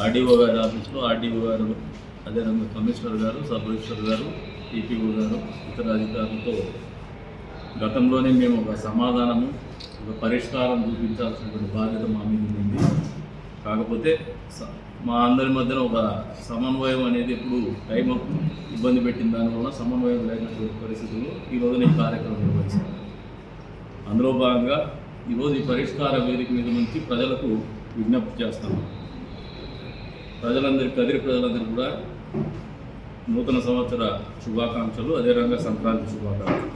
RDO గారి ఆఫీస్లో RDO గారు, అదేవిధంగా కమిషనర్ గారు, సబ్ రిజిస్టర్ గారు, ఈపీఓ గారు, ఇతర అధికారులతో గతంలోనే మేము ఒక సమాధానము, ఒక పరిష్కారం చూపించాల్సినటువంటి బాధ్యత మా మీద ఉంది. కాకపోతే మా అందరి మధ్యన ఒక సమన్వయం అనేది ఎప్పుడు టైం ఇబ్బంది పెట్టిన దానివల్ల సమన్వయం లేనటువంటి పరిస్థితుల్లో ఈరోజు నేను కార్యక్రమం నిర్వహిస్తాను. అందులో భాగంగా ఈరోజు ఈ పరిష్కార వేదిక మీద నుంచి ప్రజలకు విజ్ఞప్తి చేస్తాను. కదిరి ప్రజలందరికీ కూడా నూతన సంవత్సర శుభాకాంక్షలు, అదేవిధంగా సంక్రాంతి శుభాకాంక్షలు.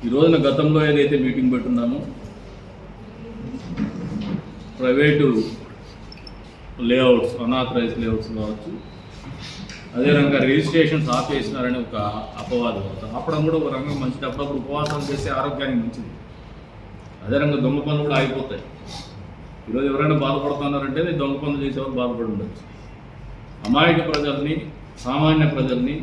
ఈ రోజున గతంలో ఏదైతే మీటింగ్ పెట్టున్నామో ప్రైవేటు లేఅవుట్స్, అన్ఆథరైజ్డ్ లేఅవుట్స్ కావచ్చు, అదేవిధంగా రిజిస్ట్రేషన్స్ ఆపేసినారని ఒక అపవాదం. ఆపడం కూడా ఒక రంగం మంచిది, అప్పుడప్పుడు ఉపవాసాలు చేస్తే ఆరోగ్యానికి మంచిది. అదేవిధంగా దొంగ పనులు కూడా ఆగిపోతాయి. ఈరోజు ఎవరైనా బాధపడుతున్నారంటే దొంగ పనులు చేసేవాళ్ళు బాధపడి ఉండొచ్చు. అమాయక ప్రజల్ని, సామాన్య ప్రజల్ని,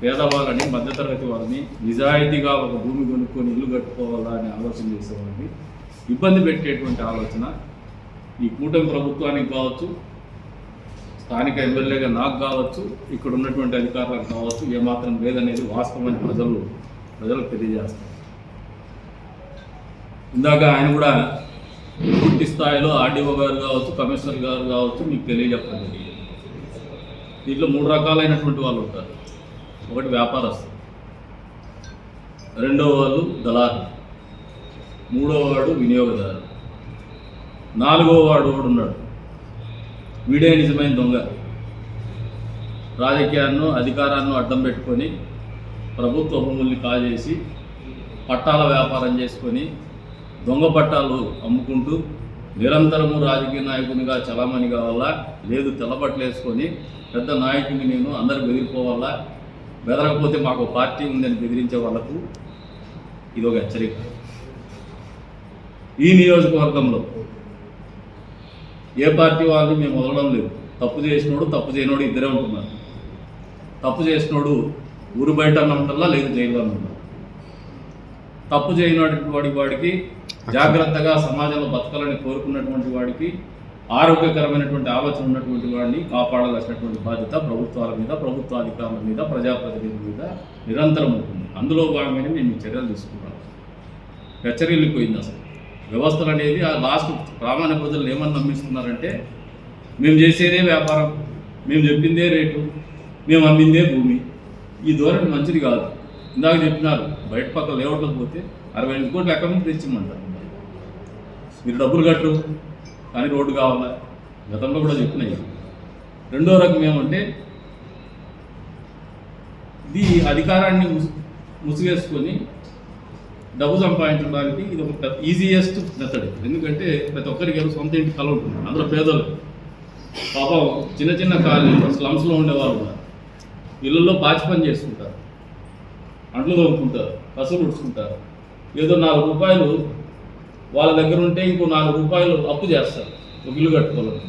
పేదవాళ్ళని, మధ్యతరగతి వాళ్ళని నిజాయితీగా ఒక భూమి కొనుక్కొని ఇల్లు కట్టుకోవాలా అని ఆలోచన చేసేవాళ్ళని ఇబ్బంది పెట్టేటువంటి ఆలోచన ఈ కూటమి ప్రభుత్వానికి కావచ్చు, స్థానిక ఎమ్మెల్యేగా నాకు కావచ్చు, ఇక్కడ ఉన్నటువంటి అధికారులకు కావచ్చు ఏమాత్రం లేదనేది వాస్తవాన్ని ప్రజలకు తెలియజేస్తారు. ఇందాక ఆయన కూడా పూర్తి స్థాయిలో ఆర్డీఓ గారు కావచ్చు, కమిషనర్ గారు కావచ్చు మీకు తెలియజెప్పండి. దీంట్లో 3 రకాలైనటువంటి వాళ్ళు ఉంటారు. ఒకటి వ్యాపారస్తులు, రెండవ వాళ్ళు దళారు, మూడవ వాడు వినియోగదారు, 4వ వాడు కూడా ఉన్నాడు. వీడే నిజమైన దొంగ. రాజకీయాలను, అధికారాన్ని అడ్డం పెట్టుకొని ప్రభుత్వ భూముల్ని కాజేసి పట్టాల వ్యాపారం చేసుకొని దొంగ పట్టాలు అమ్ముకుంటూ నిరంతరము రాజకీయ నాయకునిగా చలామణి కావాలా, లేదు తెల్లబట్టలు వేసుకొని పెద్ద నాయకుని నేను అందరూ బెదిరిపోవాలా, బెదరకపోతే మాకు పార్టీ ఉందని బెదిరించే వాళ్ళకు ఇది ఒక హెచ్చరిక. ఈ నియోజకవర్గంలో ఏ పార్టీ వాళ్ళని మేము వదలడం లేదు. తప్పు చేసినోడు, తప్పు చేయనోడు ఇద్దరే ఉంటున్నారు. తప్పు చేసినోడు ఊరు బయట ఉంటుందా, లేదు జైల్లో ఉంటున్నారు. తప్పు చేయనటువంటి వాడికి, జాగ్రత్తగా సమాజంలో బతకాలని కోరుకున్నటువంటి వాడికి, ఆరోగ్యకరమైనటువంటి ఆలోచన ఉన్నటువంటి వాడిని కాపాడాల్సినటువంటి బాధ్యత ప్రభుత్వాల మీద, ప్రభుత్వ అధికారుల మీద, ప్రజాప్రతినిధుల మీద నిరంతరం ఉంటుంది. అందులో భాగంగానే మేము చర్యలు తీసుకున్నాం. హెచ్చరిల్లిపోయింది అసలు వ్యవస్థలు అనేది. ఆ లాస్ట్ ప్రామాణిక ప్రజలు ఏమని నమ్మిస్తున్నారంటే మేము చేసేదే వ్యాపారం, మేము చెప్పిందే రేటు, మేము అమ్మిందే భూమి. ఈ ధోరణి మంచిది కాదు. ఇందాక చెప్పినారు బయట పక్క లేఅవుట్లకు పోతే 60 కోట్ల ఎక్కడి నుంచి తెచ్చిమంటారు. మీరు డబ్బులు కట్టరు కానీ రోడ్డు కావాలా, గతంలో కూడా చెప్పినాయి. రెండో రకం ఏమంటే ఇది అధికారాన్ని ముసుగేసుకొని డబ్బు సంపాదించడానికి ఇది ఒక ఈజియెస్ట్ మెథడ్. ఎందుకంటే ప్రతి ఒక్కరికి సొంత ఇంటి కళ ఉంటుంది. అందులో పేదలు పాపం చిన్న చిన్న కాలనీలు, స్లమ్స్లో ఉండేవాళ్ళు ఉన్నారు. ఇళ్ళల్లో పాచి పని చేసుకుంటారు, అంట్లు తోముకుంటారు, కసులు ఉడుచుకుంటారు. ఏదో 4 రూపాయలు వాళ్ళ దగ్గర ఉంటే ఇంకో 4 రూపాయలు అప్పు చేస్తారు ఒక ఇల్లు కట్టుకోవాలని.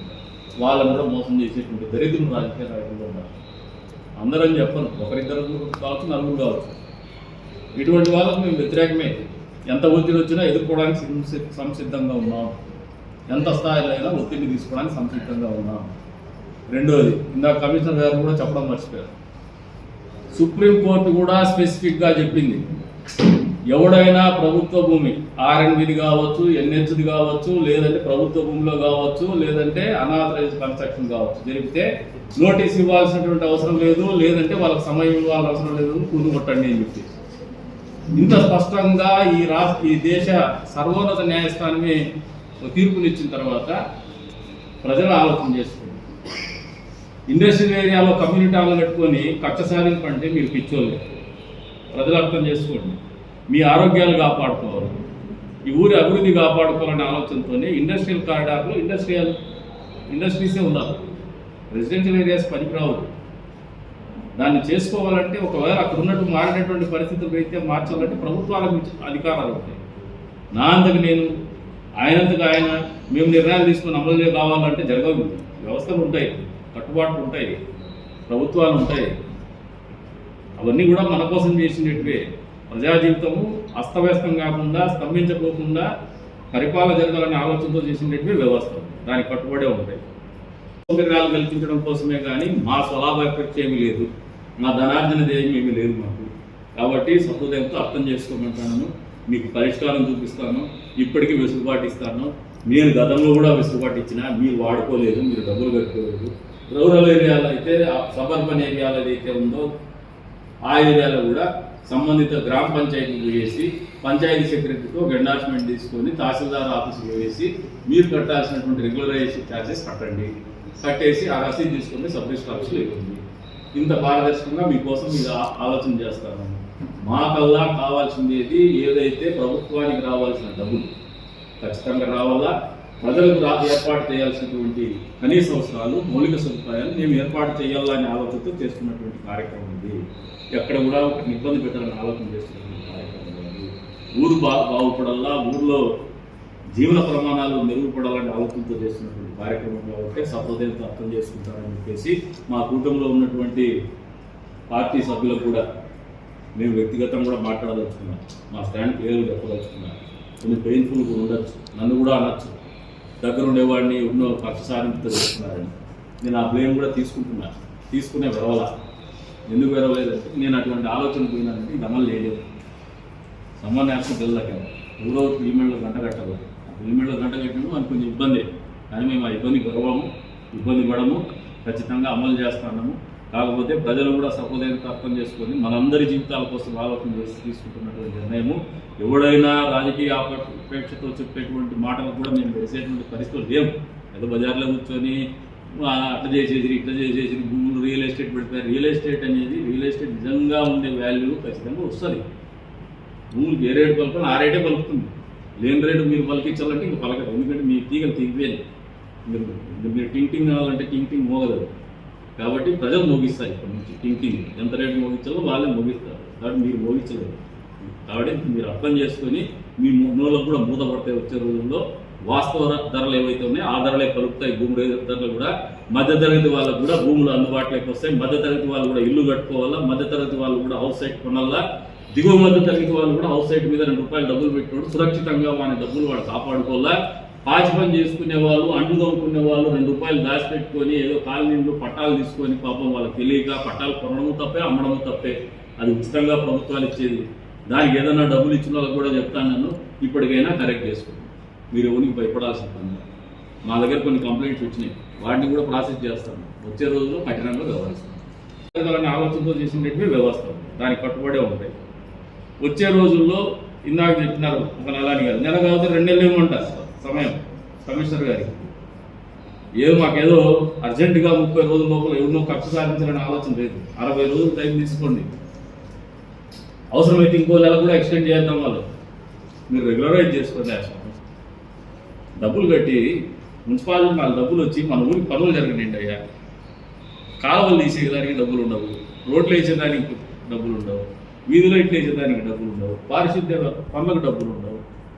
వాళ్ళని కూడా మోసం చేసేటువంటి దరిద్రులు రాజకీయ నాయకులు ఉన్నారు. అందరని చెప్పను, ఒకరిద్దరు కావచ్చు, 4 కావచ్చు. ఇటువంటి వాళ్ళకు మేము వ్యతిరేకమే. ఎంత ఒత్తిడి వచ్చినా ఎదుర్కోవడానికి సంసిద్ధంగా ఉన్నాం. ఎంత స్థాయిలో అయినా ఒత్తిడిని తీసుకోవడానికి సంసిద్ధంగా ఉన్నాం. రెండోది, ఇందాక కమిషనర్ గారు కూడా చెప్పడం మర్చిపోయారు. సుప్రీంకోర్టు కూడా స్పెసిఫిక్గా చెప్పింది, ఎవడైనా ప్రభుత్వ భూమి ఆర్ఎన్బిది కావచ్చు, ఎన్హెచ్ది కావచ్చు, లేదంటే ప్రభుత్వ భూమిలో కావచ్చు, లేదంటే అనాథరైజ్డ్ కన్స్ట్రక్షన్ కావచ్చు జరిగితే నోటీస్ ఇవ్వాల్సినటువంటి అవసరం లేదు, లేదంటే వాళ్ళకి సమయం ఇవ్వాల్సిన అవసరం లేదు, కూలి కొట్టండి అని చెప్పి ఇంత స్పష్టంగా ఈ దేశ సర్వోన్నత న్యాయస్థానమే తీర్పునిచ్చిన తర్వాత ప్రజలు ఆలోచన చేసుకోండి. ఇండస్ట్రియల్ ఏరియాలో కమ్యూనిటీ హాల్ కట్టుకొని కక్ష సాధింపు అంటే మీరు పిచ్చోళ్ళు. ప్రజలు అర్థం చేసుకోండి. మీ ఆరోగ్యాలు కాపాడుకోవాలి, ఈ ఊరి అభివృద్ధి కాపాడుకోవాలనే ఆలోచనతోనే ఇండస్ట్రియల్ కారిడార్లో ఇండస్ట్రీసే ఉండాలి. రెసిడెన్షియల్ ఏరియాస్ పనికిరావు. దాన్ని చేసుకోవాలంటే ఒకవేళ అక్కడ ఉన్నట్టు మారినటువంటి పరిస్థితులు అయితే మార్చాలంటే ప్రభుత్వాలకు అధికారాలు ఉంటాయి. నా అంతకు నేను, ఆయనంతకు ఆయన, మేము నిర్ణయాలు తీసుకుని అమలు కావాలంటే జరగదు. వ్యవస్థలు ఉంటాయి, కట్టుబాట్లు ఉంటాయి, ప్రభుత్వాలు ఉంటాయి. అవన్నీ కూడా మన కోసం చేసినట్టువే. ప్రజా జీవితము అస్తవ్యస్తం కాకుండా, స్తంభించకోకుండా పరిపాలన జరగాలనే ఆలోచనతో చేసినట్టువే వ్యవస్థ. దానికి కట్టుబడే ఉంటాయి. సౌకర్యాలు కల్పించడం కోసమే కానీ మా స్వలాభాపేక్ష ఏమీ లేదు, మా ధనార్జన ఏమీ లేదు మాకు. కాబట్టి సహృదయంతో అర్థం చేసుకోమంటాను, మీకు పరిష్కారం చూపిస్తాను, ఇప్పటికీ వెసులుబాటు ఇస్తాను. నేను గతంలో కూడా వెసులుబాటు ఇచ్చినా మీరు వాడుకోలేదు, మీరు డబ్బులు కట్టుకోలేదు. రూరల్ ఏరియాలో అయితే సబర్బన్ ఏరియాలో ఏదైతే ఉందో ఆ ఏరియాలో కూడా సంబంధిత గ్రామ పంచాయతీలు వేసి పంచాయతీ సెక్రటరీతో ఎండార్స్మెంట్ తీసుకొని తహసీల్దార్ ఆఫీసులో వేసి మీరు కట్టాల్సినటువంటి రెగ్యులరైజేషన్ ఛార్జెస్ కట్టేసి ఆ రసీదు తీసుకొని సబ్ రిజిస్టర్ ఆఫీసులో ఇవ్వండి. ఇంత పారదర్శకంగా మీకోసం మీరు ఆలోచన చేస్తాను. మాకల్లా కావాల్సింది ఏదైతే ప్రభుత్వానికి రావాల్సిన డబ్బులు ఖచ్చితంగా రావాలా, ప్రజలకు ఏర్పాటు చేయాల్సినటువంటి కనీస అవసరాలు మౌలిక సదుపాయాలు మేము ఏర్పాటు చేయాలని ఆలోచనతో చేస్తున్నటువంటి కార్యక్రమం ఇది. ఎక్కడ కూడా ఒక ఇబ్బంది పెట్టాలని ఆలోచన చేస్తున్నటువంటి కార్యక్రమం కాదు. ఊరు బాగుపడాలా, ఊర్లో జీవన ప్రమాణాలు మెరుగుపడాలని ఆలోచనతో చేస్తున్నటువంటి కార్యక్రమం కాబట్టి సహృదయంతో అర్థం చేసుకుంటారని చెప్పేసి మా కూటమిలో ఉన్నటువంటి పార్టీ సభ్యులకు కూడా మేము వ్యక్తిగతంగా కూడా మాట్లాడదలుచుకున్నాం. మా స్టాండ్ క్లియర్గా చెప్పదలుచుకున్నాం. కొన్ని పెయిన్ఫుల్ కూడా ఉండొచ్చు, నన్ను కూడా అనొచ్చు, దగ్గర ఉండేవాడిని ఉన్న ఖర్చు సాధింపుతో చేస్తున్నారని. నేను ఆ బ్లేమ్ కూడా తీసుకునే వెరవలా. ఎందుకు వెరవలేదంటే నేను అటువంటి ఆలోచన పోయినానంటే ఇది అమలు చేయలేదు. సమ్మర్ నేషనల్ వెళ్ళాక ఊరో ఫిలిమెంట్లో గంట కట్టలేదు. ఆ ఫిలిమెంట్లో గంట కట్టడం మనకు కొంచెం ఇబ్బంది, కానీ మేము ఆ ఇబ్బంది పడము, ఖచ్చితంగా అమలు చేస్తున్నాము. కాకపోతే ప్రజలు కూడా సహృదయంతో అర్థం చేసుకొని మనందరి జీవితాల కోసం ఆలోచన చేసి తీసుకుంటున్నటువంటి నిర్ణయము. ఎవడైనా రాజకీయ అపేక్షతో చెప్పేటువంటి మాటలు కూడా మేము వేసేటువంటి పరిస్థితులు లేవు. ఏదో బజార్లో కూర్చొని అట్లా చేసేసి ఇట్లా చేసేసి భూములు రియల్ ఎస్టేట్ పెడిపోయారు. రియల్ ఎస్టేట్ నిజంగా ఉండే వాల్యూ ఖచ్చితంగా వస్తుంది. భూములు ఏ రేటు పలుకుని ఆ రేటే పలుకుతుంది. లేని రేటు మీరు పలికించాలంటే ఇంక పలకదు. ఎందుకంటే మీ తీగలు తీగిపోయాయి. మీరు టింగ్ కావాలంటే టింగ్ మోగదు. కాబట్టి ప్రజలు మోగిస్తారు. ఇప్పటి నుంచి టింగ్ ఎంత రేటు మోగించాలో వాళ్ళే మోగిస్తారు. కాబట్టి మీరు మోగించలేదు. కాబట్టి మీరు అర్థం చేసుకొని మీ నోళ్ళకు కూడా మూత పడతాయి. వచ్చే రోజుల్లో వాస్తవ ధరలు ఏవైతే ఉన్నాయో ఆ ధరలే కలుపుతాయి. భూముల ధరలు కూడా మధ్యతరగతి వాళ్ళకు కూడా భూములు అందుబాటులోకి వస్తాయి. మధ్యతరగతి వాళ్ళు కూడా ఇల్లు కట్టుకోవాలా, మధ్యతరగతి వాళ్ళు కూడా హౌస్ సైట్ కొనాలా, దిగువ మధ్యతరగతి వాళ్ళు కూడా హౌస్ సైట్ మీద ₹2 డబ్బులు పెట్టుకోవడం సురక్షితంగా వాని డబ్బులు వాడు కాపాడుకోవాలా. పాచి పని చేసుకునే వాళ్ళు, అంటు దొంగకునే వాళ్ళు ₹2 దాచిపెట్టుకొని ఏదో కాలనీలో పట్టాలు తీసుకొని పాపం వాళ్ళకి తెలియక పట్టాలు కొనడము తప్పే, అమ్మడము తప్పే. అది ఉచితంగా ప్రభుత్వాలు ఇచ్చేది. దానికి ఏదైనా డబ్బులు ఇచ్చిన వాళ్ళకి కూడా చెప్తాను, నన్ను ఇప్పటికైనా కరెక్ట్ చేసుకోండి. మీరు ఎవరికి భయపడాల్సిన పని. మా దగ్గర కొన్ని కంప్లైంట్స్ వచ్చినాయి, వాటిని కూడా ప్రాసెస్ చేస్తాను. వచ్చే రోజుల్లో కఠినంగా వ్యవహరిస్తాను. ఆలోచనతో చేసినట్టు వ్యవస్థ దానికి కట్టుబడే ఉంటాయి. వచ్చే రోజుల్లో ఇందాక చెప్పినారు ఒక నెలని కాదు, నెల కాదు 2 నెలలు ఏమంటారు సమయం కమిషనర్ గారికి. మాకేదో అర్జెంటుగా 30 రోజుల లోపల ఎవరినో ఖర్చు సాధించాలని ఆలోచన లేదు. 60 రోజులు టైం తీసుకోండి. అవసరమైతే ఇంకో నెల కూడా ఎక్స్టెండ్ చేద్దాం. వాళ్ళు మీరు రెగ్యులరైజ్ చేసుకోండి. డబ్బులు కట్టి మున్సిపాలిటీ వాళ్ళ డబ్బులు వచ్చి మన ఊరికి పనులు జరగండి అయ్యా. కాలువలు తీసేదానికి డబ్బులు ఉండవు, రోడ్లు వేసేదానికి డబ్బులు ఉండవు, వీధి లైట్లు వేసేదానికి డబ్బులు ఉండవు, పారిశుద్ధ్య పనులకు డబ్బులు ఉండవు,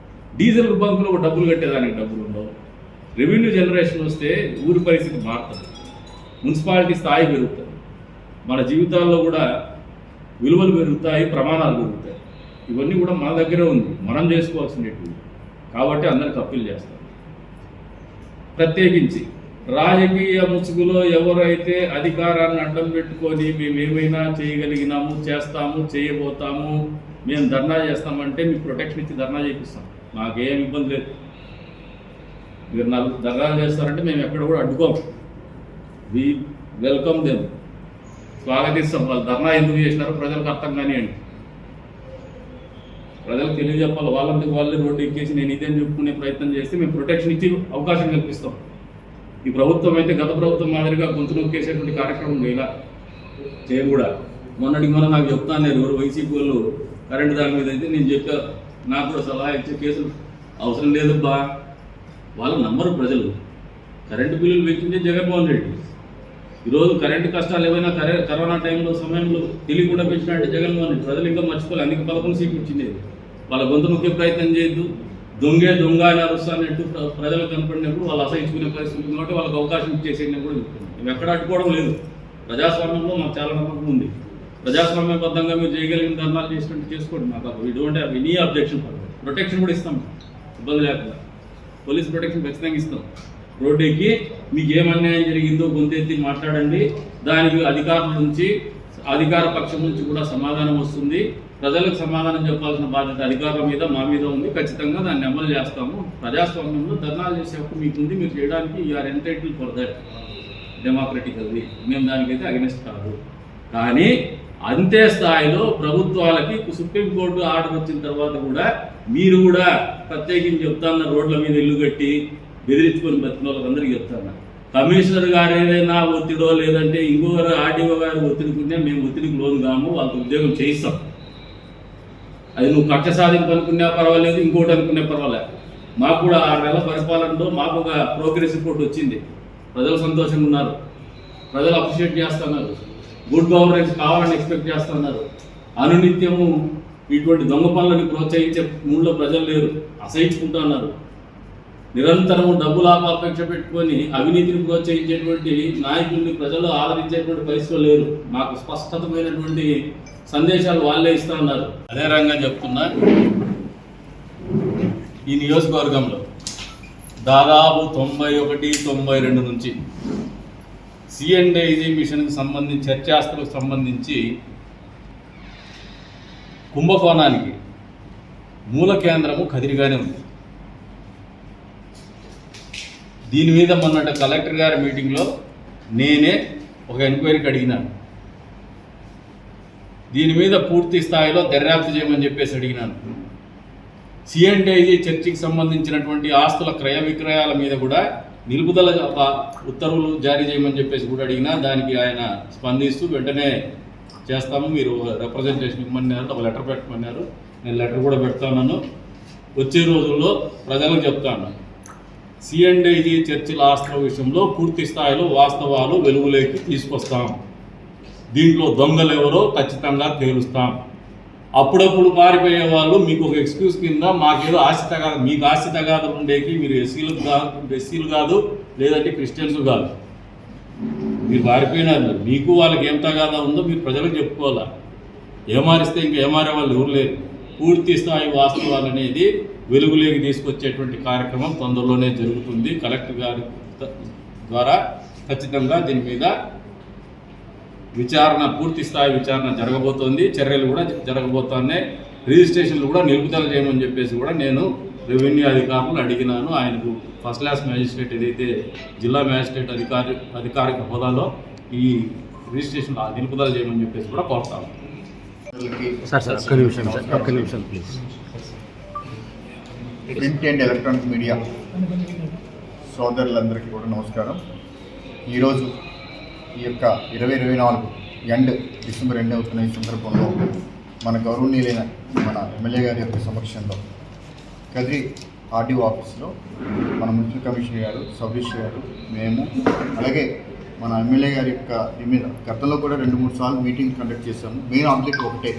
డీజిల్ బంకులకు డబ్బులు కట్టేదానికి డబ్బులు ఉండవు. రెవెన్యూ జనరేషన్ వస్తే ఊరి పరిస్థితి మారుతుంది, మున్సిపాలిటీ స్థాయి పెరుగుతుంది, మన జీవితాల్లో కూడా విలువలు పెరుగుతాయి, ప్రమాణాలు పెరుగుతాయి. ఇవన్నీ కూడా మన దగ్గరే ఉంది, మనం చేసుకోవాల్సినవి. కాబట్టి అందరికి అప్పీల్ చేస్తాం. ప్రత్యేకించి రాజకీయ ముసుగులో ఎవరైతే అధికారాన్ని అడ్డం పెట్టుకొని మేము ఏమైనా చేయగలిగినాము, చేస్తాము, చేయబోతాము, మేము ధర్నా చేస్తామంటే మీకు ప్రొటెక్షన్ ఇచ్చి ధర్నా చేపిస్తాం. మాకేం ఇబ్బంది లేదు. మీరు ధర్నాలు చేస్తారంటే మేము ఎక్కడ కూడా అడ్డుకోము. We welcome them, స్వాగతిస్తాం. వాళ్ళు ధర్నా ఎందుకు చేసినారో ప్రజలకు అర్థం కానివ్వండి. ప్రజలకు తెలియజెప్పాలి. వాళ్ళందుకు వాళ్ళే రోడ్డు ఎక్కేసి నేను ఇదేం చెప్పుకునే ప్రయత్నం చేస్తే మేము ప్రొటెక్షన్ ఇచ్చి అవకాశం కల్పిస్తాం. ఈ ప్రభుత్వం అయితే గత ప్రభుత్వం మాదిరిగా గొంతు నొక్కేసేటువంటి కార్యక్రమం చేయకూడా. మొన్నటికి నాకు చెప్తాను, ఎవరు వైసీపీ వాళ్ళు కరెంటు దాని మీద అయితే నేను చెప్పా, నాకు కూడా సలహా ఇచ్చే కేసులు అవసరం లేదబ్బా. వాళ్ళు నమ్మరు ప్రజలు. కరెంటు బిల్లులు పెంచిందే జగన్మోహన్ రెడ్డి. ఈరోజు కరెంటు కష్టాలు ఏమైనా కరోనా సమయంలో తెలియకుండా పెంచినట్టు జగన్మోహన్ రెడ్డి. ప్రజలు ఇంకా మర్చిపోవాలి. అందుకే 11 సీట్లు ఇచ్చింది. వాళ్ళ గొంతు నొక్కే ప్రయత్నం చేయొద్దు. దొంగ అని అరుస్తానట్టు ప్రజలకు కనపడినప్పుడు వాళ్ళు అసహించుకునే పరిస్థితి ఉంది. కాబట్టి వాళ్ళకి అవకాశం ఇచ్చేసేయండి కూడా చెప్తున్నాం. మేము ఎక్కడ అడ్డుకోవడం లేదు. ప్రజాస్వామ్యంలో మాకు చాలా నమ్మకం ఉంది. ప్రజాస్వామ్యబద్ధంగా మీరు చేయగలిగిన ధర్నాలు చేసినట్టు చేసుకోండి. మాకు we don't have any objection. Protection కూడా ఇస్తాం, ఇబ్బంది లేకుండా. పోలీస్ ప్రొటెక్షన్ ఖచ్చితంగా ఇస్తాం. రోడ్డు ఎక్కి మీకు ఏం అన్యాయం జరిగిందో గొంతెత్తి మాట్లాడండి. దానికి అధికారుల నుంచి, అధికార పక్షం నుంచి కూడా సమాధానం వస్తుంది. ప్రజలకు సమాధానం చెప్పాల్సిన బాధ్యత అధికారుల మీద, మా మీద ఉంది. ఖచ్చితంగా దాన్ని అమలు చేస్తాము. ప్రజాస్వామ్యంలో ధర్నాలు చేసే హక్కు మీకుంది, మీరు చేయడానికి you are entitled for that democratically. మేము దానికైతే అగెనిస్ట్ కాదు. కానీ అంతే స్థాయిలో ప్రభుత్వాలకి సుప్రీంకోర్టు ఆర్డర్ వచ్చిన తర్వాత కూడా మీరు కూడా ప్రత్యేకించి చెప్తాన్న రోడ్ల మీద ఇల్లు కట్టి బెదిరించుకొని బతికిన వాళ్ళందరికీ చెప్తాను, కమిషనర్ గారు ఏదైనా ఒత్తిడో లేదంటే ఇంకొకరు ఆర్డీఓ గారు ఒత్తిడికుంటే మేము ఒత్తిడికి లోన్ కాము, వాళ్ళకి ఉద్యోగం చేయిస్తాం. అది నువ్వు కక్ష సాధింపు అనుకున్నా పర్వాలేదు, ఇంకోటి అనుకునే పర్వాలేదు. మాకు కూడా 6 నెలల పరిపాలనలో మాకు ఒక ప్రోగ్రెస్ రిపోర్ట్ వచ్చింది. ప్రజలు సంతోషంగా ఉన్నారు, ప్రజలు అప్రిషియేట్ చేస్తున్నారు, గుడ్ గవర్నెన్స్ కావాలని ఎక్స్పెక్ట్ చేస్తున్నారు. అనునిత్యము ఇటువంటి దొంగ పనులను ప్రోత్సహించే మూడులో ప్రజలు లేరు, అసహించుకుంటున్నారు. నిరంతరం డబ్బులు ఆపేక్ష పెట్టుకొని అవినీతిని ప్రోత్సహించేటువంటి నాయకుల్ని ప్రజలు ఆదరించేటువంటి పరిస్థితులు లేరు. మాకు స్పష్టతమైనటువంటి సందేశాలు వాళ్ళే ఇస్తూ ఉన్నారు. అదే రంగా చెప్తున్నా, ఈ నియోజకవర్గంలో దాదాపు 91-92 నుంచి సిఎండ్ఐజీ మిషన్కి సంబంధించి, చర్చాస్తులకు సంబంధించి కుంభకోణానికి మూల కేంద్రము కదిరిగానే ఉంది. దీని మీద మొన్నటి కలెక్టర్ గారి మీటింగ్లో నేనే ఒక ఎంక్వైరీకి అడిగినాను. దీని మీద పూర్తి స్థాయిలో దర్యాప్తు చేయమని చెప్పేసి అడిగినాను. సిఎండ్ఐజీ చర్చికి సంబంధించినటువంటి ఆస్తుల క్రయ విక్రయాల మీద కూడా నిలుపుదల ఉత్తర్వులు జారీ చేయమని చెప్పేసి కూడా అడిగినా, దానికి ఆయన స్పందిస్తూ వెంటనే చేస్తాము, మీరు రిప్రజెంటేషన్ ఇవ్వమన్నారు, ఒక లెటర్ పెట్టమన్నారు. నేను లెటర్ కూడా పెడతాను. వచ్చే రోజుల్లో ప్రజలకు చెప్తాను, సిఎండ్ఐజీ చర్చిల ఆస్తుల విషయంలో పూర్తి స్థాయిలో వాస్తవాలు వెలుగులోకి తీసుకొస్తాం. దీంట్లో దొంగలు ఎవరో ఖచ్చితంగా తేలుస్తాం. అప్పుడప్పుడు పారిపోయే వాళ్ళు మీకు ఒక ఎక్స్క్యూజ్ కింద మాకేదో ఆస్తి తగాదు, మీకు ఆస్తి తగాదులు ఉండేకి మీరు ఎస్సీలు కాదు, లేదంటే క్రిస్టియన్స్ కాదు, మీరు పారిపోయినారు. మీకు వాళ్ళకి ఏం తగాదా ఉందో మీరు ప్రజలకు చెప్పుకోవాలా. ఏమారిస్తే ఇంకా ఏమారే వాళ్ళు ఎవరు లేరు. పూర్తి స్థాయి వాస్తవాలు అనేది వెలుగులోకి తీసుకొచ్చేటువంటి కార్యక్రమం తొందరలోనే జరుగుతుంది. కలెక్టర్ గారి ద్వారా ఖచ్చితంగా దీని మీద విచారణ, పూర్తి స్థాయి విచారణ జరగబోతోంది. చర్యలు కూడా జరగబోతున్నాయి. రిజిస్ట్రేషన్లు కూడా నిలుపుదల చేయమని చెప్పేసి కూడా నేను రెవెన్యూ అధికారులను అడిగినాను. ఆయనకు ఫస్ట్ క్లాస్ మ్యాజిస్ట్రేట్ ఏదైతే జిల్లా మ్యాజిస్ట్రేట్ అధికారిక హోదాలో ఈ రిజిస్ట్రేషన్ నిలుపుదల చేయమని చెప్పేసి కూడా కోరుతాను. ఒక్క నిమిషం please. Print and electronic media సోదరులందరికీ కూడా నమస్కారం. ఈరోజు ఈ యొక్క 2024 డిసెంబర్ 2 అవుతున్న ఈ సందర్భంలో మన గౌరవనీయులైన మన ఎమ్మెల్యే గారి యొక్క సమక్షంలో కదిరి ఆర్డీఓ ఆఫీస్లో మన మున్సిపల్ కమిషనర్ గారు, సబ్ రిజిస్టర్ గారు, మేము, అలాగే మన ఎమ్మెల్యే గారి యొక్క దీని మీద గతంలో కూడా 2-3 సార్లు మీటింగ్ కండక్ట్ చేశాము. మెయిన్ ఆబ్జెక్ట్ ఒకటే,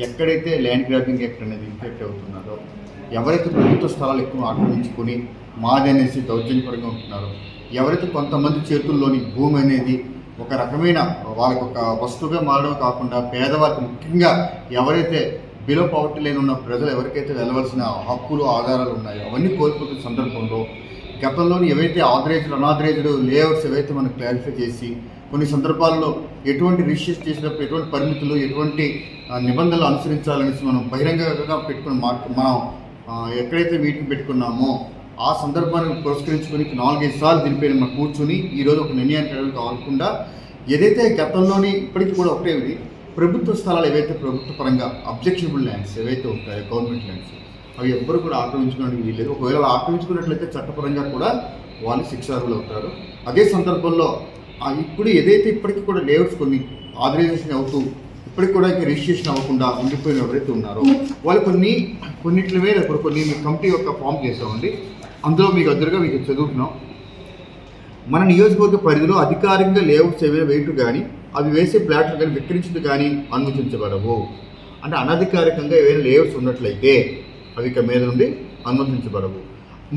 ఎక్కడైతే ల్యాండ్ గ్రాబింగ్ యాక్ట్ అనేది ఇంపాక్ట్ అవుతున్నారో, ఎవరైతే ప్రభుత్వ స్థలాలు ఎక్కువ ఆక్రమించుకొని మాది అనేసి దౌర్జన్యపరంగా ఉంటున్నారో, ఎవరైతే కొంతమంది చేతుల్లోని భూమి అనేది ఒక రకమైన వాళ్ళకి ఒక వస్తువుగా మారడం కాకుండా పేదవారికి, ముఖ్యంగా ఎవరైతే బిలో పవర్టీ లైన్ ఉన్న ప్రజలు ఎవరికైతే వెళ్ళవలసిన హక్కులు ఆధారాలు ఉన్నాయో అవన్నీ కోల్పోతున్న సందర్భంలో గతంలోని ఏవైతే ఆథరైజ్డ్ అనాథరైజ్డ్ లేఅవుట్స్ ఏవైతే మనం క్లారిఫై చేసి కొన్ని సందర్భాల్లో ఎటువంటి రిజిస్ట్రేషన్ చేసినప్పుడు ఎటువంటి పరిమితులు, ఎటువంటి నిబంధనలు అనుసరించాలనేసి మనం బహిరంగంగా పెట్టుకుని మనం ఎక్కడైతే మీటింగ్ పెట్టుకున్నామో ఆ సందర్భాన్ని పురస్కరించుకొని 4-5 సార్లు దీనిపైన మనం కూర్చొని ఈరోజు ఒక నిర్ణయానికి కాకుండా ఏదైతే గతంలోని ఇప్పటికీ కూడా ఒకటే, ప్రభుత్వ స్థలాలు ఏవైతే ప్రభుత్వ పరంగా అబ్జెక్షనబుల్ ల్యాండ్స్ ఏవైతే ఉంటాయో గవర్నమెంట్ ల్యాండ్స్, అవి ఎవ్వరు కూడా ఆక్రమించుకోవడానికి వీల్లేదు. ఒకవేళ ఆక్రమించుకున్నట్లయితే చట్టపరంగా కూడా వాళ్ళు శిక్షార్హులు అవుతారు. అదే సందర్భంలో ఇప్పుడు ఏదైతే ఇప్పటికీ కూడా లేఅవుట్స్ కొన్ని ఆథరైజేషన్ అవుతూ ఇప్పటికి కూడా రిజిస్ట్రేషన్ అవ్వకుండా ఉండిపోయిన ఎవరైతే ఉన్నారో వాళ్ళు కొన్నింటి మీద ఇప్పుడు కొన్ని కమిటీ యొక్క ఫామ్ చేసామండి. అందులో మీకు అద్దరుగా మీకు చదువుతున్నాం. మన నియోజకవర్గ పరిధిలో అధికారికంగా లేఅవుట్స్ ఏవైనా వేయటం కానీ అవి వేసే ప్లాట్లు కానీ విక్రయించడం కానీ అనుమతించబడవు. అంటే అనధికారికంగా ఏవైనా లేఅవుట్స్ ఉన్నట్లయితే అవి ఇక మీద నుండి అనుమతించబడవు.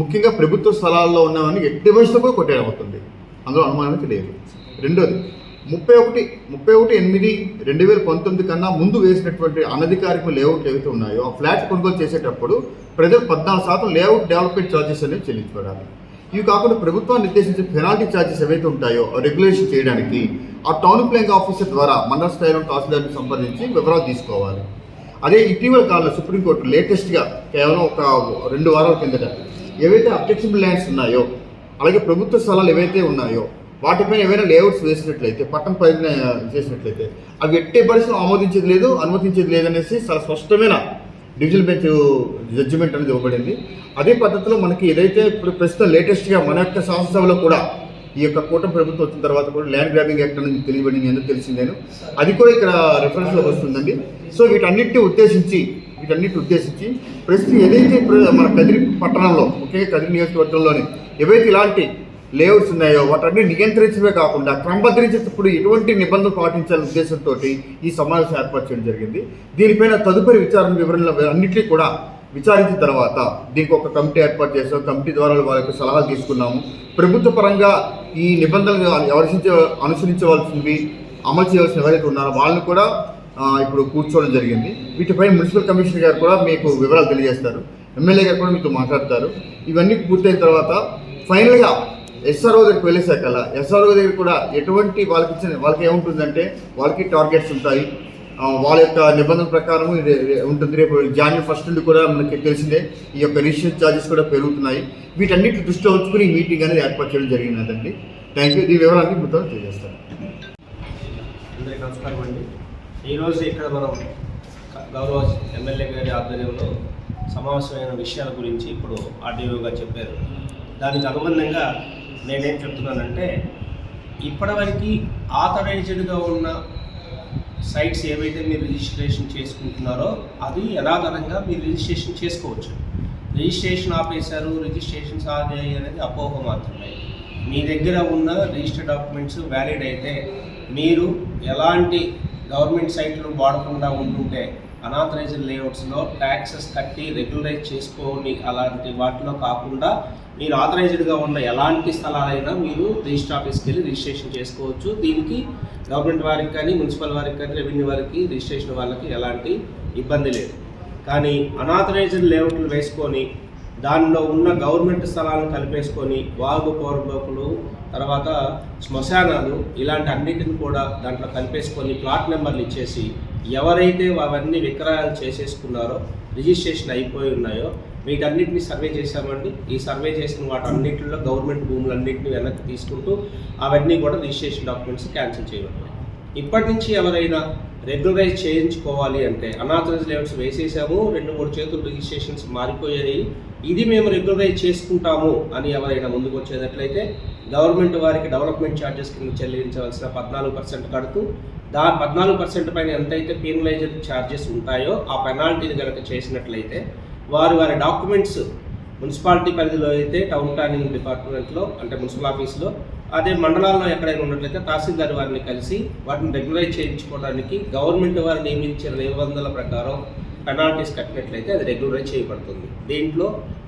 ముఖ్యంగా ప్రభుత్వ స్థలాల్లో ఉన్నవన్నీ ఎట్టి వయసులో కూడా కొట్టేయబడుతుంది, అందులో అనుమానం లేదు. రెండోది 31/8/2019 కన్నా ముందు వేసినటువంటి అనధికారిక లేఅవుట్లు ఏవైతే ఉన్నాయో ఆ ఫ్లాట్ కొనుగోలు చేసేటప్పుడు ప్రజలు 14% లేఅవుట్ డెవలప్మెంట్ ఛార్జెస్ అనేవి చెల్లించబడాలి. ఇవి కాకుండా ప్రభుత్వాన్ని నిర్దేశించిన పెనాల్టీ ఛార్జెస్ ఏవైతే ఉంటాయో రెగ్యులేషన్ చేయడానికి ఆ టౌన్ ప్లానింగ్ ఆఫీసర్ ద్వారా మండల స్థాయిలో తహసీల్దార్ని సంప్రదించి వివరాలు తీసుకోవాలి. అదే ఇటీవల కాలంలో సుప్రీంకోర్టు లేటెస్ట్గా కేవలం ఒక 2 వారాల కిందట ఏవైతే అబ్జెక్షనబుల్ ల్యాండ్స్ ఉన్నాయో, అలాగే ప్రభుత్వ స్థలాలు ఏవైతే ఉన్నాయో వాటిపైన ఏవైనా లేఅవుట్స్ వేసినట్లయితే, పట్టణ పైన చేసినట్లయితే అవి ఎట్టే పరిస్థితులు ఆమోదించేది లేదు, అనుమతించేది లేదనేసి చాలా స్పష్టమైన డివిజనల్ బెంచ్ జడ్జిమెంట్ అనేది ఇవ్వబడింది. అదే పద్ధతిలో మనకి ఏదైతే ఇప్పుడు ప్రస్తుతం లేటెస్ట్గా మన యొక్క శాసనసభలో కూడా ఈ యొక్క కూటమి ప్రభుత్వం వచ్చిన తర్వాత కూడా ల్యాండ్ గ్రాబింగ్ యాక్ట్ అనేది తెలియబడింది, ఎందుకు తెలిసిందేను అది కూడా ఇక్కడ రెఫరెన్స్లో వస్తుందండి. సో వీటన్నిటిని ఉద్దేశించి ప్రస్తుతం ఏదైతే మన కదిరి పట్టణంలో, ముఖ్యంగా కదిరి నియోజకవర్గంలోని ఏవైతే ఇలాంటి లేఅవుట్స్ ఉన్నాయో వాటన్ని నియంత్రించడమే కాకుండా క్రమబద్ధరించేటప్పుడు ఎటువంటి నిబంధనలు పాటించాలనే ఉద్దేశంతో ఈ సమావేశం ఏర్పాటు చేయడం జరిగింది. దీనిపైన తదుపరి వివరణలు అన్నింటినీ కూడా విచారించిన తర్వాత దీనికి ఒక కమిటీ ఏర్పాటు చేసాం. కమిటీ ద్వారా వాళ్ళ యొక్క సలహాలు తీసుకున్నాము. ప్రభుత్వ పరంగా ఈ నిబంధనలు అనుసరించవలసినవి, అమలు చేయవలసిన ఎవరైతే ఉన్నారో వాళ్ళని కూడా ఇప్పుడు కూర్చోవడం జరిగింది. వీటిపై మున్సిపల్ కమిషనర్ గారు కూడా మీకు వివరాలు తెలియజేస్తారు, ఎమ్మెల్యే గారు కూడా మీతో మాట్లాడతారు. ఇవన్నీ పూర్తయిన తర్వాత ఫైనల్గా ఎస్ఆర్ఓ దగ్గరికి వెళ్ళేసాకల్లా ఎస్ఆర్ఓ దగ్గర కూడా ఎటువంటి వాళ్ళకి ఏముంటుందంటే వాళ్ళకి టార్గెట్స్ ఉంటాయి, వాళ్ళ యొక్క నిబంధన ప్రకారం ఉంటుంది. రేపు January 1 నుండి కూడా మనకి తెలిసిందే ఈ యొక్క రిజిస్ట్రేషన్ ఛార్జెస్ కూడా పెరుగుతున్నాయి. వీటన్నిటి దృష్టిలో ఉంచుకుని ఈ మీటింగ్ అనేది ఏర్పాటు చేయడం జరిగిందండి. Thank you. ఈ వివరాన్ని మొత్తం తెలియజేస్తాను. అందరికీ నమస్కారం అండి. ఈరోజు ఇక్కడ మనం గౌరవ ఎమ్మెల్యే గారి ఆధ్వర్యంలో సమావేశమైన విషయాల గురించి ఇప్పుడు ఆర్డీఓగా చెప్పారు. దానికి అనుబంధంగా నేనేం చెప్తున్నానంటే, ఇప్పటివరకు ఆథరైజ్డ్గా ఉన్న సైట్స్ ఏవైతే మీరు రిజిస్ట్రేషన్ చేసుకుంటున్నారో అది యథాతథంగా మీరు రిజిస్ట్రేషన్ చేసుకోవచ్చు. రిజిస్ట్రేషన్ ఆపేశారు, రిజిస్ట్రేషన్స్ ఆగాయి అనేది అపోహ మాత్రమే. మీ దగ్గర ఉన్న రిజిస్టర్డ్ డాక్యుమెంట్స్ వ్యాలిడ్ అయితే మీరు ఎలాంటి గవర్నమెంట్ సైట్లు వాడకుండా ఉంటుంటే అనాథరైజ్డ్ లేఅవుట్స్లో ట్యాక్సెస్ కట్టి రెగ్యులరైజ్ చేసుకోని అలాంటి వాటిలో కాకుండా మీరు ఆథరైజ్డ్గా ఉన్న ఎలాంటి స్థలాలైనా మీరు రిజిస్టర్ ఆఫీస్కి వెళ్ళి రిజిస్ట్రేషన్ చేసుకోవచ్చు. దీనికి గవర్నమెంట్ వారికి కానీ, మున్సిపల్ వారికి కానీ, రెవెన్యూ వారికి, రిజిస్ట్రేషన్ వాళ్ళకి ఎలాంటి ఇబ్బంది లేదు. కానీ అనాథరైజ్డ్ లేఅవుట్లు వేసుకొని దానిలో ఉన్న గవర్నమెంట్ స్థలాలను కలిపేసుకొని వాగు పోరబోకులు, తర్వాత శ్మశానాలు ఇలాంటి అన్నిటిని కూడా దాంట్లో కలిపేసుకొని ప్లాట్ నెంబర్లు ఇచ్చేసి ఎవరైతే అవన్నీ విక్రయాలు చేసేసుకున్నారో, రిజిస్ట్రేషన్ అయిపోయి ఉన్నాయో వీటన్నిటిని సర్వే చేశామండి. ఈ సర్వే చేసిన వాటన్నిటిలో గవర్నమెంట్ భూములన్నింటినీ వెనక్కి తీసుకుంటూ అవన్నీ కూడా రిజిస్ట్రేషన్ డాక్యుమెంట్స్ క్యాన్సిల్ చేయబడ్డాయి. ఇప్పటి నుంచి ఎవరైనా రెగ్యులరైజ్ చేయించుకోవాలి అంటే అనాథరైజ్ లేఅవుట్స్ వేసేసాము, 2-3 చేతులు రిజిస్ట్రేషన్స్ మారిపోయాయి, ఇది మేము రెగ్యులరైజ్ చేసుకుంటాము అని ఎవరైనా ముందుకు వచ్చేటట్లయితే గవర్నమెంట్ వారికి డెవలప్మెంట్ ఛార్జెస్ కింద చెల్లించవలసిన 14% కడుతూ 14% పైన ఎంతైతే పీనలైజ్డ్ ఛార్జెస్ ఉంటాయో ఆ పెనాల్టీని కనుక చేసినట్లయితే వారి డాక్యుమెంట్స్ మున్సిపాలిటీ పరిధిలో అయితే టౌన్ ప్లానింగ్ డిపార్ట్మెంట్లో అంటే మున్సిపల్ ఆఫీస్లో, అదే మండలాల్లో ఎక్కడైనా ఉన్నట్లయితే తహసీల్దార్ వారిని కలిసి వాటిని రెగ్యులరైజ్ చేయించుకోవడానికి గవర్నమెంట్ వారు నియమించిన నిబంధనల ప్రకారం పెనాల్టీస్ కట్టినట్లయితే అది రెగ్యులరైజ్ చేయబడుతుంది. దీంట్లో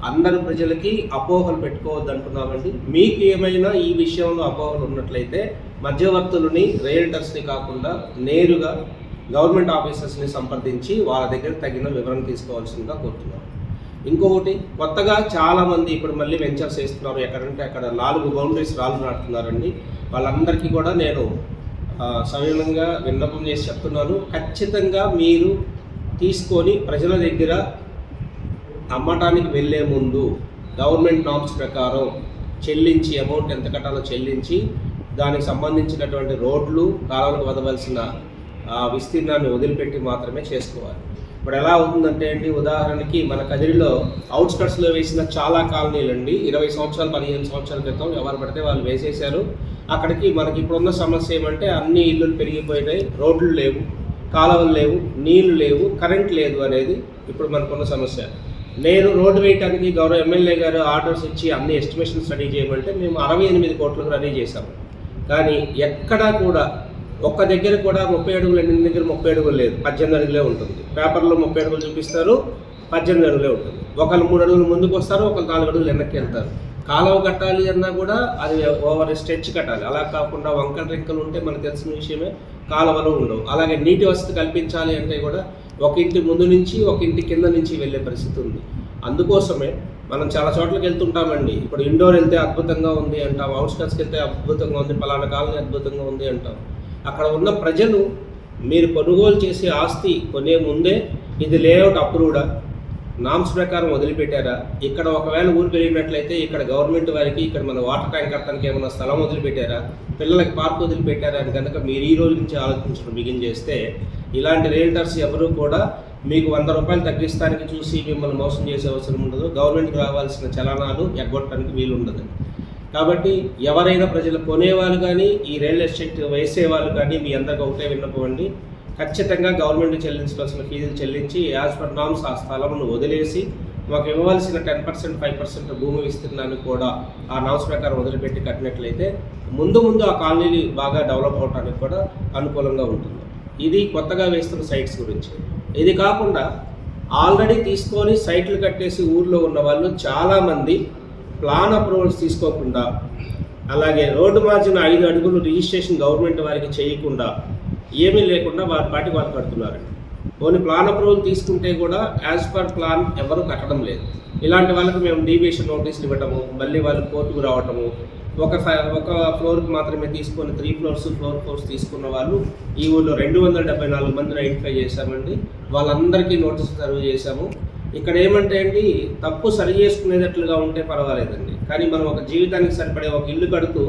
అందరు ప్రజలకి అపోహలు పెట్టుకోవద్దు అంటున్నామండి. మీకు ఏమైనా ఈ విషయంలో అపోహలు ఉన్నట్లయితే మధ్యవర్తులని, రియల్టర్స్ని కాకుండా నేరుగా గవర్నమెంట్ ఆఫీసర్స్ని సంప్రదించి వాళ్ళ దగ్గర తగిన వివరణ తీసుకోవాల్సిందిగా కోరుతున్నాం. ఇంకొకటి, కొత్తగా చాలామంది ఇప్పుడు మళ్ళీ వెంచర్స్ వేస్తున్నారు, ఎక్కడంటే అక్కడ 4 బౌండరీస్ రాళ్ళు నాటుతున్నారండి. వాళ్ళందరికీ కూడా నేను సవినంగా విన్నపం చేసి చెప్తున్నాను, ఖచ్చితంగా మీరు తీసుకొని ప్రజల దగ్గర అమ్మటానికి వెళ్ళే ముందు గవర్నమెంట్ నామ్స్ ప్రకారం చెల్లించి, అమౌంట్ ఎంత కట్టాలో చెల్లించి దానికి సంబంధించినటువంటి రోడ్లు, కాలువలకు వదవలసిన విస్తీర్ణాన్ని వదిలిపెట్టి మాత్రమే చేసుకోవాలి. ఇప్పుడు ఎలా అవుతుందంటే అండి, ఉదాహరణకి మన కదిరిలో అవుట్స్కట్స్లో వేసిన చాలా కాలనీలు అండి 20 సంవత్సరాలు 15 సంవత్సరాల క్రితం ఎవరు పడితే వాళ్ళు వేసేశారు. అక్కడికి మనకి ఇప్పుడున్న సమస్య ఏమంటే అన్ని ఇల్లులు పెరిగిపోయినాయి, రోడ్లు లేవు, కాలువలు లేవు, నీళ్లు లేవు, కరెంట్ లేదు అనేది ఇప్పుడు మనకున్న సమస్య. నేను రోడ్డు వేయడానికి గౌరవ ఎమ్మెల్యే గారు ఆర్డర్స్ ఇచ్చి అన్ని ఎస్టిమేషన్స్ రెడీ చేయమంటే మేము 68 కోట్లకు రెడీ చేశాము. కానీ ఎక్కడా కూడా ఒక్క దగ్గర కూడా 30 అడుగులు, ఎన్ని దగ్గర 30 అడుగులు లేదు, 18 అడుగులే ఉంటుంది. పేపర్లో 30 అడుగులు చూపిస్తారు, 18 అడుగులే ఉంటుంది. ఒకళ్ళు 3 అడుగులు ముందుకు వస్తారు, ఒకళ్ళు 4 అడుగులు వెనక్కి వెళ్తారు. కాలువ కట్టాలి అన్నా కూడా అది ఓవర్ స్ట్రెచ్ కట్టాలి. అలా కాకుండా వంకలు రెక్కలు ఉంటే మనకు తెలిసిన విషయమే, కాలువలు ఉండవు. అలాగే నీటి వసతి కల్పించాలి అంటే కూడా ఒక ఇంటి ముందు నుంచి ఒక ఇంటి కింద నుంచి వెళ్ళే పరిస్థితి ఉంది. అందుకోసమే మనం చాలా చోట్లకి వెళ్తుంటామండి. ఇప్పుడు ఇండోర్ వెళ్తే అద్భుతంగా ఉంది అంటాం, అవుట్స్కట్స్కి వెళ్తే అద్భుతంగా ఉంది, పలానా కాలనీ అద్భుతంగా ఉంది అంటాం. అక్కడ ఉన్న ప్రజలు మీరు కొనుగోలు చేసే ఆస్తి కొనే ముందే ఇది లేఅవుట్ అప్రూవ్డా, నామ్స్ ప్రకారం వదిలిపెట్టారా, ఇక్కడ ఒకవేళ ఊరు పెరిగినట్లయితే ఇక్కడ గవర్నమెంట్ వారికి ఇక్కడ మన వాటర్ ట్యాంక్ కట్టడానికి ఏమైనా స్థలం వదిలిపెట్టారా, పిల్లలకి పార్క్ వదిలిపెట్టారా అని కనుక మీరు ఈ రోజు నుంచి ఆలోచించడం బిగిన్ చేస్తే ఇలాంటి రియల్టర్స్ ఎవరు కూడా మీకు 100 రూపాయలు తగ్గిస్తానికి చూసి మిమ్మల్ని మోసం చేసే అవసరం ఉండదు. గవర్నమెంట్కి రావాల్సిన చలనాలు ఎగ్గొట్టడానికి వీలు ఉండదు. కాబట్టి ఎవరైనా ప్రజలు కొనేవాళ్ళు కానీ ఈ రియల్ ఎస్టేట్ వేసేవాళ్ళు కానీ మీ అందరికీ ఒకటే విన్నపండి, ఖచ్చితంగా గవర్నమెంట్ చెల్లించాల్సిన ఫీజులు చెల్లించి యాజ్ పర్ నామ్స్ ఆ స్థలంను వదిలేసి మాకు ఇవ్వవలసిన 10%, 5% భూమి విస్తీర్ణాన్ని కూడా ఆ నామ్స్ ప్రకారం వదిలిపెట్టి కట్టినట్లయితే ముందు ఆ కాలనీలు బాగా డెవలప్ అవడానికి కూడా అనుకూలంగా ఉంటుంది. ఇది కొత్తగా వేస్తున్న సైట్స్ గురించి. ఇది కాకుండా ఆల్రెడీ తీసుకొని సైట్లు కట్టేసి ఊర్లో ఉన్న వాళ్ళు చాలామంది ప్లాన్ అప్రూవల్స్ తీసుకోకుండా, అలాగే రోడ్డు మార్జిన్ 5 అడుగులు రిజిస్ట్రేషన్ గవర్నమెంట్ వారికి చేయకుండా, ఏమీ లేకుండా వారి పాటికి వాళ్ళు కడుతున్నారండి. ఓన్లీ ప్లాన్ అప్రూవల్ తీసుకుంటే కూడా యాజ్ పర్ ప్లాన్ ఎవరు కట్టడం లేదు. ఇలాంటి వాళ్ళకి మేము డీవియేషన్ నోటీసులు ఇవ్వటము, మళ్ళీ వాళ్ళు కోర్టుకు రావటము, ఒక ఫ్లోర్కి మాత్రమే తీసుకొని 3 ఫ్లోర్స్ 4 ఫ్లోర్స్ తీసుకున్న వాళ్ళు ఈ ఊళ్ళో 274 మందిని ఐడెంటిఫై చేశామండి. వాళ్ళందరికీ నోటీసు సర్వ్ చేశాము. ఇక్కడ ఏమంటే అండి, తప్పు సరి చేసుకునేటట్లుగా ఉంటే పర్వాలేదండి, కానీ మనం ఒక జీవితానికి సరిపడే ఒక ఇల్లు కడుతూ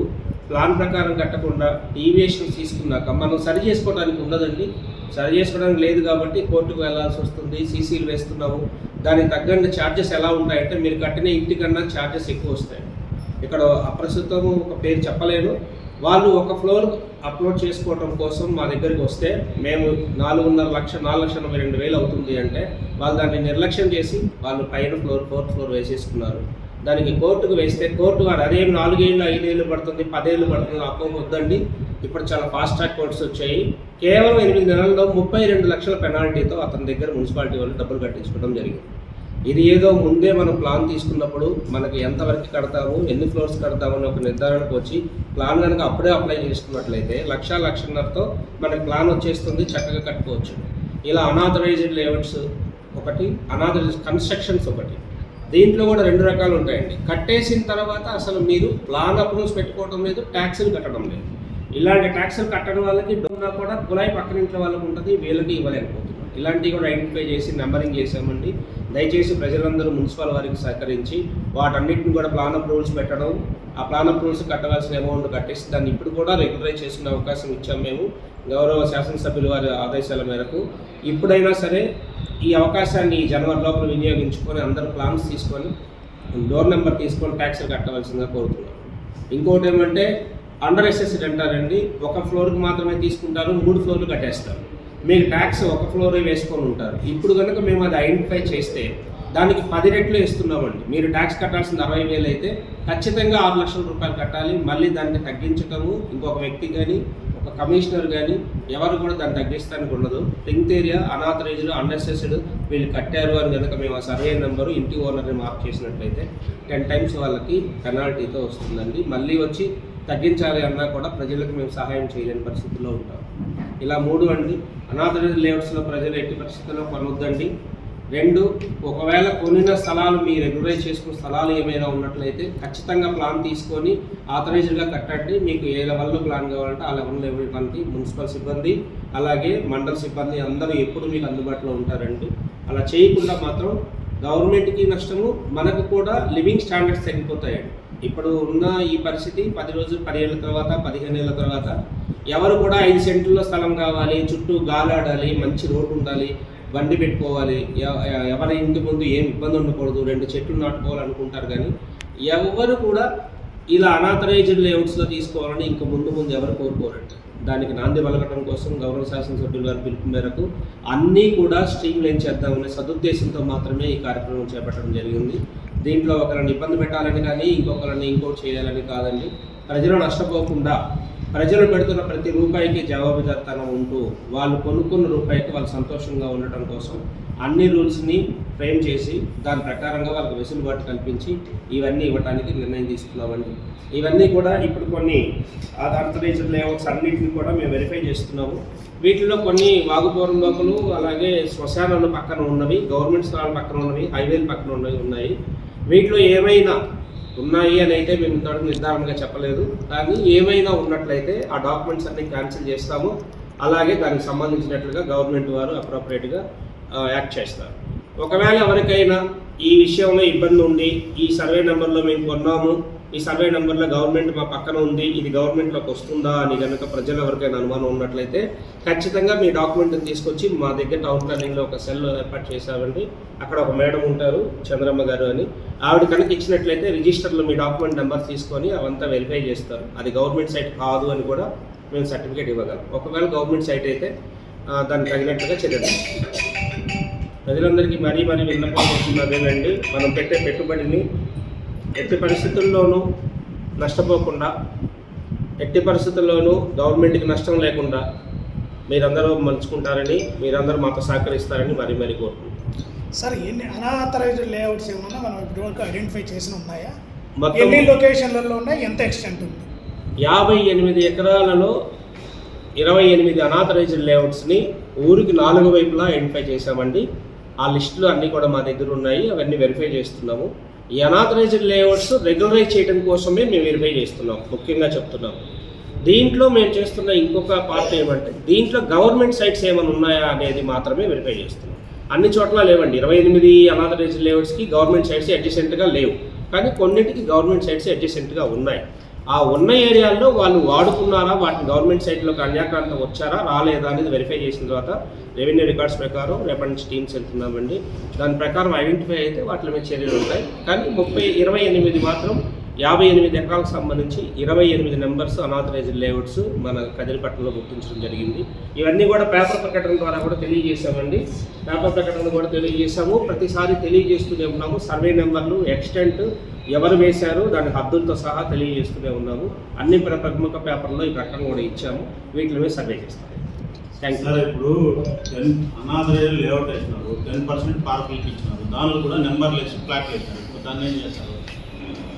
ప్లాన్ ప్రకారం కట్టకుండా డీవియేషన్ తీసుకున్నాక మనం సరి చేసుకోవడానికి ఉండదండి. సరి చేసుకోవడానికి లేదు కాబట్టి కోర్టుకు వెళ్ళాల్సి వస్తుంది. సీసీలు వేస్తున్నాము, దానికి తగ్గండి ఛార్జెస్ ఎలా ఉంటాయంటే మీరు కట్టిన ఇంటికన్నా ఛార్జెస్ ఎక్కువ వస్తాయి. ఇక్కడ ప్రస్తుతం ఒక పేరు చెప్పలేను, వాళ్ళు ఒక ఫ్లోర్ అప్లోడ్ చేసుకోవడం కోసం మా దగ్గరికి వస్తే మేము 4.5 లక్షలు 4,82,000 అవుతుంది అంటే వాళ్ళు దాన్ని నిర్లక్ష్యం చేసి వాళ్ళు పైన ఫ్లోర్ 4th ఫ్లోర్ వేసేసుకున్నారు. దానికి కోర్టుకు వేస్తే కోర్టు వారు అదేం 4 ఏళ్ళు 5 ఏళ్ళు పడుతుంది 10 ఏళ్ళు పడుతుంది అప్పవద్దండి. ఇప్పుడు చాలా ఫాస్ట్ ట్రాక్ కోర్ట్స్ వచ్చాయి. కేవలం 8 నెలల్లో 32 లక్షల పెనాల్టీతో అతని దగ్గర మున్సిపాలిటీ వాళ్ళు డబ్బులు కట్టించుకోవడం జరిగింది. ఇది ఏదో ముందే మనం ప్లాన్ తీసుకున్నప్పుడు మనకి ఎంతవరకు కడతాము, ఎన్ని ఫ్లోర్స్ కడతాము అని ఒక నిర్ధారణకు వచ్చి ప్లాన్ కనుక అప్పుడే అప్లై చేసుకున్నట్లయితే 1,00,000-1,50,000తో మనకి ప్లాన్ వచ్చేస్తుంది, చక్కగా కట్టుకోవచ్చు. ఇలా అనాథరైజ్డ్ లేఅవుట్స్ ఒకటి, అనాథరైజ్డ్ కన్స్ట్రక్షన్స్ ఒకటి. దీంట్లో కూడా 2 రకాలు ఉంటాయండి. కట్టేసిన తర్వాత అసలు మీరు ప్లాన్ అప్రూవల్స్ పెట్టుకోవడం లేదు, ట్యాక్సులు కట్టడం లేదు. ఇలాంటి ట్యాక్సులు కట్టడం వాళ్ళకి డోనా కూడా కులాయి పక్కన ఇంట్లో వాళ్ళకి ఉంటుంది, వీళ్ళకి ఇవ్వలేకపోతున్నారు. ఇలాంటివి కూడా ఐడెంటిఫై చేసి నెంబరింగ్ చేసామండి. దయచేసి ప్రజలందరూ మున్సిపల్ వారికి సహకరించి వాటన్నిటిని కూడా ప్లాన్ అప్రూవల్స్ పెట్టడం, ఆ ప్లాన్ అప్రూవల్స్ కట్టవలసిన అమౌంట్ కట్టేసి దాన్ని ఇప్పుడు కూడా రెగ్యులరైజ్ చేసుకునే అవకాశం ఇచ్చాం మేము గౌరవ శాసనసభ్యుల వారి ఆదేశాల మేరకు. ఇప్పుడైనా సరే ఈ అవకాశాన్ని ఈ జనవరి లోపల వినియోగించుకొని అందరూ ప్లాన్స్ తీసుకొని డోర్ నెంబర్ తీసుకొని ట్యాక్స్లు కట్టవలసిందిగా కోరుతున్నాం. ఇంకోటి ఏమంటే అండర్ ఎస్ఎస్డ్ అంటారండి, ఒక ఫ్లోర్కి మాత్రమే తీసుకుంటారు, 3 ఫ్లోర్లు కట్టేస్తారు. మీకు ట్యాక్స్ ఒక ఫ్లోరే వేసుకొని ఉంటారు. ఇప్పుడు కనుక మేము అది ఐడెంటిఫై చేస్తే దానికి 10 రెట్లు ఇస్తున్నామండి. మీరు ట్యాక్స్ కట్టాల్సింది 60,000 అయితే ఖచ్చితంగా 6 లక్షల రూపాయలు కట్టాలి. మళ్ళీ దాన్ని తగ్గించటము ఇంకొక వ్యక్తి కానీ ఒక కమిషనర్ కానీ ఎవరు కూడా దాన్ని తగ్గిస్తానికి ఉండదు. రింగ్ ఏరియా అనాథరైజ్డ్ అన్ఎస్ఎస్డ్ వీళ్ళు కట్టారు అని కనుక మేము ఆ సర్వే నెంబరు ఇంటి ఓనర్ని మార్క్ చేసినట్లయితే 10 టైమ్స్ వాళ్ళకి పెనాల్టీతో వస్తుందండి. మళ్ళీ వచ్చి తగ్గించాలి అన్నా కూడా ప్రజలకు మేము సహాయం చేయలేని పరిస్థితుల్లో ఉంటాం. ఇలా 3 అండి, అనాథరైజ్డ్ లేఅవుట్స్లో ప్రజలు ఎట్టి పరిస్థితుల్లో కొనొద్దండి. 2, ఒకవేళ కొనిన స్థలాలు మీరు రెగ్యులరైజ్ చేసుకున్న స్థలాలు ఏమైనా ఉన్నట్లయితే ఖచ్చితంగా ప్లాన్ తీసుకొని ఆథరైజ్డ్గా కట్టండి. మీకు ఏ లెవెల్లో ప్లాన్ కావాలంటే ఆ లెవెల్లో ఇవ్వడానికి మున్సిపల్ సిబ్బంది అలాగే మండల సిబ్బంది అందరూ ఎప్పుడు మీకు అందుబాటులో ఉంటారండి. అలా చేయకుండా మాత్రం గవర్నమెంట్కి నష్టము, మనకు కూడా లివింగ్ స్టాండర్డ్స్ తగ్గిపోతాయండి. ఇప్పుడు ఉన్న ఈ పరిస్థితి 10 రోజులు 10 ఏళ్ళ తర్వాత 15 ఏళ్ళ తర్వాత ఎవరు కూడా 5 సెంట్లలో స్థలం కావాలి, చుట్టూ గాలాడాలి, మంచి రోడ్డు ఉండాలి, బండి పెట్టుకోవాలి, ఎవరి ఇంటి ముందు ఏం ఇబ్బంది ఉండకూడదు, 2 చెట్లు నాటుకోవాలనుకుంటారు. కానీ ఎవరు కూడా ఇలా అనాథరైజ్డ్ లేఅవుట్స్లో తీసుకోవాలని ఇంక ముందు ఎవరు కోరుకోరండి. దానికి నాంది పలకడం కోసం గౌరవ శాసనసభ్యుల వారి పిలుపు మేరకు అన్నీ కూడా స్ట్రీమ్ లైన్ చేద్దామనే సదుద్దేశంతో మాత్రమే ఈ కార్యక్రమం చేపట్టడం జరిగింది. దీంట్లో ఒకరిని ఇబ్బంది పెట్టాలని కానీ ఇంకొకరిని ఇంకోటి చేయాలని కాదండి. ప్రజలు నష్టపోకుండా ప్రజలు పెడుతున్న ప్రతి రూపాయికి జవాబుదారితనం ఉంటూ వాళ్ళు కొనుక్కున్న రూపాయికి వాళ్ళు సంతోషంగా ఉండటం కోసం అన్ని రూల్స్ని ఫ్రేమ్ చేసి దాని ప్రకారంగా వాళ్ళకి వెసులుబాటు కల్పించి ఇవన్నీ ఇవ్వడానికి నిర్ణయం తీసుకున్నామండి. ఇవన్నీ కూడా ఇప్పుడు కొన్ని అనాథరైజ్డ్ లేఅవుట్స్ అన్నింటినీ కూడా మేము వెరిఫై చేస్తున్నాము. వీటిలో కొన్ని వాగుపోరం లోపలు అలాగే శ్మశానాలు పక్కన ఉన్నవి, గవర్నమెంట్ స్థలాల పక్కన ఉన్నవి, హైవేల పక్కన ఉన్నవి ఉన్నాయి. వీటిలో ఏమైనా ఉన్నాయి అని అయితే మేము ఇంతవరకు నిర్ధారణగా చెప్పలేదు, కానీ ఏమైనా ఉన్నట్లయితే ఆ డాక్యుమెంట్స్ అన్ని క్యాన్సిల్ చేస్తాము. అలాగే దానికి సంబంధించినట్లుగా గవర్నమెంట్ వారు అప్రోప్రియేట్గా యాక్ట్ చేస్తారు. ఒకవేళ ఎవరికైనా ఈ విషయంలో ఇబ్బంది ఉండి ఈ సర్వే నెంబర్లో మేము కొన్నాము, ఈ సర్వే నెంబర్లో గవర్నమెంట్ మా పక్కన ఉంది, ఇది గవర్నమెంట్లోకి వస్తుందా అని కనుక ప్రజలు ఎవరికైనా అనుమానం ఉన్నట్లయితే ఖచ్చితంగా మీ డాక్యుమెంట్ని తీసుకొచ్చి మా దగ్గర టౌన్ ప్లానింగ్లో ఒక సెల్ ఏర్పాటు చేసామండి. అక్కడ ఒక మేడం ఉంటారు, చంద్రమ్మ గారు అని. ఆవిడ కనుక ఇచ్చినట్లయితే రిజిస్టర్లో మీ డాక్యుమెంట్ నెంబర్ తీసుకొని అవంతా వెరిఫై చేస్తారు. అది గవర్నమెంట్ సైట్ కాదు అని కూడా మేము సర్టిఫికేట్ ఇవ్వగలం. ఒకవేళ గవర్నమెంట్ సైట్ అయితే దానికి తగినట్టుగా చర్యలు. ప్రజలందరికీ మరీ విన్నపం చేస్తున్నదేనండి, మనం పెట్టే పెట్టుబడిని ఎట్టి పరిస్థితుల్లోనూ నష్టపోకుండా, ఎట్టి పరిస్థితుల్లోనూ గవర్నమెంట్కి నష్టం లేకుండా మీరందరూ మలుచుకుంటారని, మీరందరూ మాకు సహకరిస్తారని మరీ కోరుకుంటున్నాం. సార్, ఎన్ని అనాథరైజ్డ్ లేఅవుట్స్ ఏమన్నా మనం ఇప్పటివరకు ఐడెంటిఫై చేసిన ఉన్నాయా? మొత్తం ఎన్ని లొకేషన్లలో ఉన్నాయి? ఎంత ఎక్స్టెంట్ ఉంది? 58 ఎకరాలలో 28 అనాథరైజ్డ్ లేఅవుట్స్ని ఊరికి 4 వైపులా ఐడెంటిఫై చేశామండి. ఆ లిస్టులు అన్నీ కూడా మా దగ్గర ఉన్నాయి, అవన్నీ వెరిఫై చేస్తున్నాము. ఈ అనాథరైజ్డ్ లేఅవుట్స్ రెగ్యులరైజ్ చేయడం కోసమే మేము వెరిఫై చేస్తున్నాం, ముఖ్యంగా చెప్తున్నాం. దీంట్లో మేము చేస్తున్న ఇంకొక పార్ట్ ఏమంటే, దీంట్లో గవర్నమెంట్ సైట్స్ ఏమైనా ఉన్నాయా అనేది మాత్రమే వెరిఫై చేస్తున్నాం. అన్ని చోట్ల లేవండి. 28 అనాథరైజ్డ్ లేఅవుట్స్కి గవర్నమెంట్ సైట్స్ అడ్జసెంట్గా లేవు, కానీ కొన్నిటికి గవర్నమెంట్ సైట్స్ అడ్జసెంట్గా ఉన్నాయి. ఆ ఉన్న ఏరియాల్లో వాళ్ళు వాడుకున్నారా, వాటిని గవర్నమెంట్ సైట్లోకి అన్యాక్రాంతం వచ్చారా రాలేదా అనేది వెరిఫై చేసిన తర్వాత రెవెన్యూ రికార్డ్స్ ప్రకారం రేపటి నుంచి టీమ్స్ వెళ్తున్నామండి. దాని ప్రకారం ఐడెంటిఫై అయితే వాటి మీద చర్యలు ఉంటాయి. కానీ 28 మాత్రం 58 ఎకరాలకు సంబంధించి 28 నెంబర్స్ అనాథరైజ్డ్ లేఅవుట్స్ మన కదిరిపట్నంలో గుర్తించడం జరిగింది. ఇవన్నీ కూడా పేపర్ ప్రకటన ద్వారా కూడా తెలియజేశామండి. పేపర్ ప్రకటన కూడా తెలియజేశాము, ప్రతిసారి తెలియజేస్తూనే ఉన్నాము. సర్వే నెంబర్లు, ఎక్స్టెంట్, ఎవరు వేశారు, దాని హద్దులతో సహా తెలియజేస్తూనే ఉన్నాము. అన్ని ప్రముఖ పేపర్లో ఈ ప్రకటన కూడా ఇచ్చాము. వీటి మీద సర్వే చేస్తాము. Thank you. ఇప్పుడు అనాథరైజ్డ్ లేఅవుట్ వేసినారు, 10% పార్కులకి ఇచ్చినారు, దానిలో కూడా నెంబర్లు వేసి ప్లాట్లు వేసినారు. ఇప్పుడు దాన్ని ఏం చేస్తారు?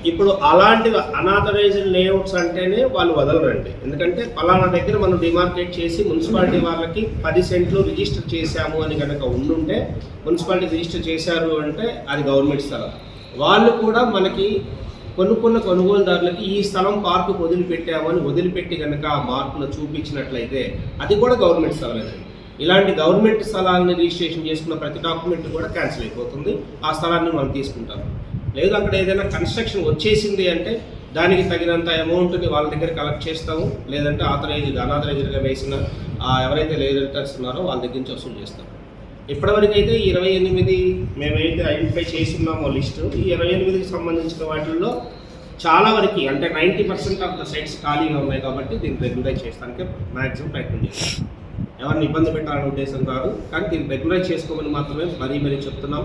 ఇప్పుడు అలాంటి అనాథరైజ్డ్ లేఅవుట్స్ అంటేనే వాళ్ళు వదలరండి. ఎందుకంటే పలానా దగ్గర మనం డిమార్కేట్ చేసి మున్సిపాలిటీ వాళ్ళకి 10 సెంట్లు రిజిస్టర్ చేశాము అని కనుక ఉండుంటే, మున్సిపాలిటీ రిజిస్టర్ చేశారు అంటే అది గవర్నమెంట్ స్థలం. వాళ్ళు కూడా మనకి కొనుక్కున్న కొనుగోలుదారులకి ఈ స్థలం పార్కు వదిలిపెట్టి కనుక ఆ మార్కులు చూపించినట్లయితే అది కూడా గవర్నమెంట్ స్థలమేనండి. ఇలాంటి గవర్నమెంట్ స్థలాన్ని రిజిస్ట్రేషన్ చేసుకున్న ప్రతి డాక్యుమెంట్ కూడా క్యాన్సిల్ అయిపోతుంది. ఆ స్థలాన్ని మనం తీసుకుంటాం. లేదు అక్కడ ఏదైనా కన్స్ట్రక్షన్ వచ్చేసింది అంటే దానికి తగినంత అమౌంట్ని వాళ్ళ దగ్గర కలెక్ట్ చేస్తాము. లేదంటే అనాథరైజ్డ్గా వేసిన ఎవరైతే లేఅవుటర్స్ ఉన్నారో వాళ్ళ దగ్గర నుంచి వసూలు చేస్తాము. ఇప్పటివరకు అయితే 28 మేమైతే ఐడెంటిఫై చేస్తున్నామో లిస్టు, ఈ 28కి సంబంధించిన వాటిల్లో చాలా వరకు అంటే 90% ఆఫ్ ద సైట్స్ ఖాళీగా ఉన్నాయి. కాబట్టి దీన్ని రెగ్యులరైజ్ చేయడానికి మ్యాక్సిమం ప్రయత్నం చేస్తాం. ఎవరిని ఇబ్బంది పెట్టాలనే ఉద్దేశం కాదు, కానీ దీన్ని రెగ్యులరైజ్ చేసుకోమని మాత్రమే మరీ చెప్తున్నాం.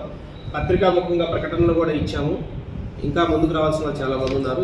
పత్రికాముఖంగా ప్రకటనలు కూడా ఇచ్చాము. ఇంకా ముందుకు రావాల్సిన చాలా మంది ఉన్నారు.